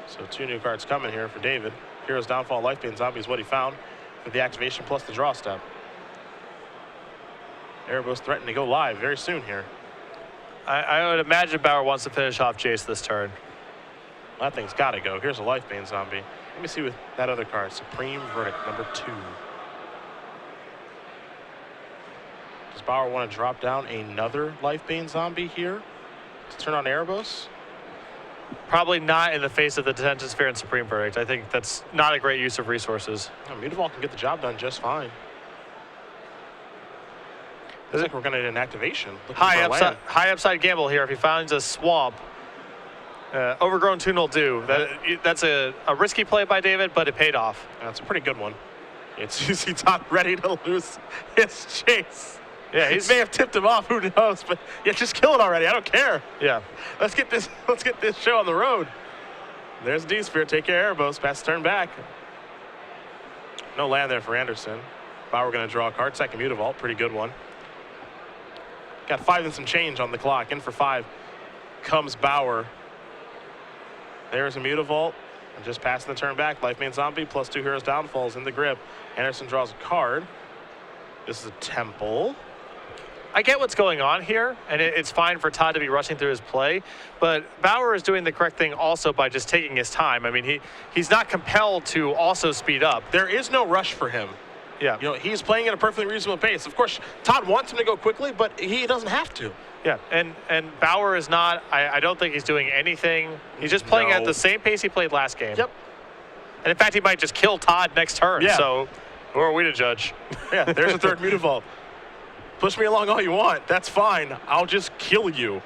A: So 2 new cards coming here for David. Hero's Downfall, Lifebane Zombie is what he found for the activation plus the draw step. Erebos threatening to go live very soon here.
B: I would imagine Bauer wants to finish off Jace this turn.
A: Well, that thing's got to go. Here's a Lifebane Zombie. Let me see with that other card. Supreme Verdict, number 2. Does Bauer want to drop down another Lifebane Zombie here to turn on Erebos?
B: Probably not in the face of the Detention Sphere and Supreme Verdict. I think that's not a great use of resources.
A: No, Mutavault can get the job done just fine. Looks like we're going to get an activation.
B: High upside gamble here. If he finds a swamp, Overgrown Tune will do. That's a risky play by David, but it paid off.
A: That's a pretty good one. It's you see Todd ready to lose his chase.
B: Yeah, he
A: may have tipped him off. Who knows? But yeah, just kill it already. I don't care.
B: Yeah.
A: Let's get this show on the road. There's D-Spirit. Take care of Erebos. Pass turn back. No land there for Anderson. Bauer going to draw a card. Second Mutavault. Pretty good one. Got 5 and some change on the clock. In for 5 comes Bauer. There's a Mutavault. And just passing the turn back. Lifebane Zombie plus 2 Heroes Downfalls in the grip. Anderson draws a card. This is a Temple.
B: I get what's going on here, and it's fine for Todd to be rushing through his play, but Bauer is doing the correct thing also by just taking his time. I mean, he's not compelled to also speed up.
A: There is no rush for him.
B: Yeah.
A: You know, he's playing at a perfectly reasonable pace. Of course, Todd wants him to go quickly, but he doesn't have to.
B: Yeah, and Bauer is not, I don't think he's doing anything. He's just playing at the same pace he played last game.
A: Yep.
B: And in fact, he might just kill Todd next turn.
A: Yeah.
B: So who are we to judge?
A: Yeah, there's a third Mutavault. Push me along all you want. That's fine. I'll just kill you.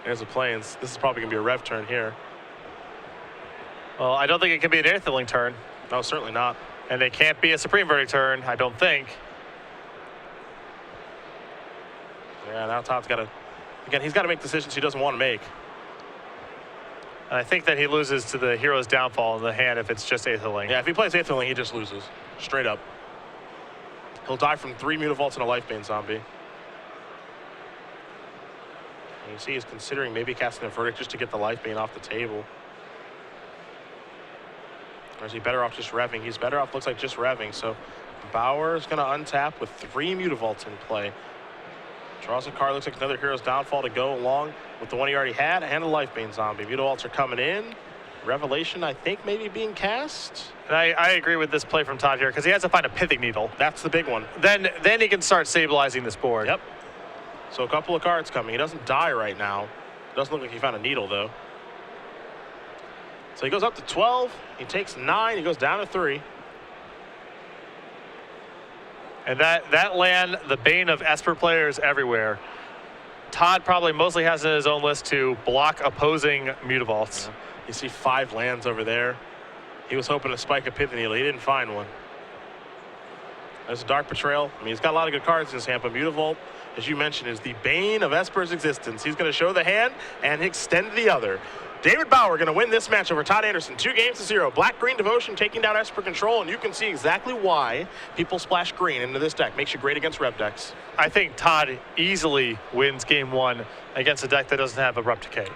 A: There's the Plains. This is probably going to be a rev turn here.
B: Well, I don't think it can be an Aetherling turn.
A: No, certainly not.
B: And it can't be a Supreme Verdict turn, I don't think.
A: Yeah, now Todd's got to... Again, he's got to make decisions he doesn't want to make.
B: And I think that he loses to the Hero's Downfall in the hand if it's just Aetherling.
A: Yeah, if he plays Aetherling, he just loses. Straight up. He'll die from 3 Mutavaults and a Lifebane Zombie. And you see he's considering maybe casting a Verdict just to get the Lifebane off the table. Or is he better off just revving? He's better off, looks like, just revving. So Bauer's going to untap with 3 Mutavaults in play. Draws a card, looks like another Hero's Downfall to go along with the one he already had, and a Lifebane Zombie. Mutavaults are coming in. Revelation, I think, maybe being cast.
B: And I agree with this play from Todd here because he has to find a Pithing Needle.
A: That's the big one.
B: Then he can start stabilizing this board.
A: Yep. So a couple of cards coming. He doesn't die right now. Doesn't look like he found a needle, though. So he goes up to 12. He takes 9. He goes down to 3.
B: And that land, the bane of Esper players everywhere. Todd probably mostly has in his own list to block opposing Mutavaults.
A: Yeah. You see 5 lands over there. He was hoping to spike a Pithing Needle. He didn't find one. There's a Dark Betrayal. I mean, he's got a lot of good cards in his hand, but Mutavault, as you mentioned, is the bane of Esper's existence. He's going to show the hand and extend the other. David Bauer going to win this match over Todd Anderson, 2-0. Black-Green Devotion taking down Esper Control, and you can see exactly why people splash green into this deck. Makes you great against Rev decks.
B: I think Todd easily wins game 1 against a deck that doesn't have Abrupt Decay.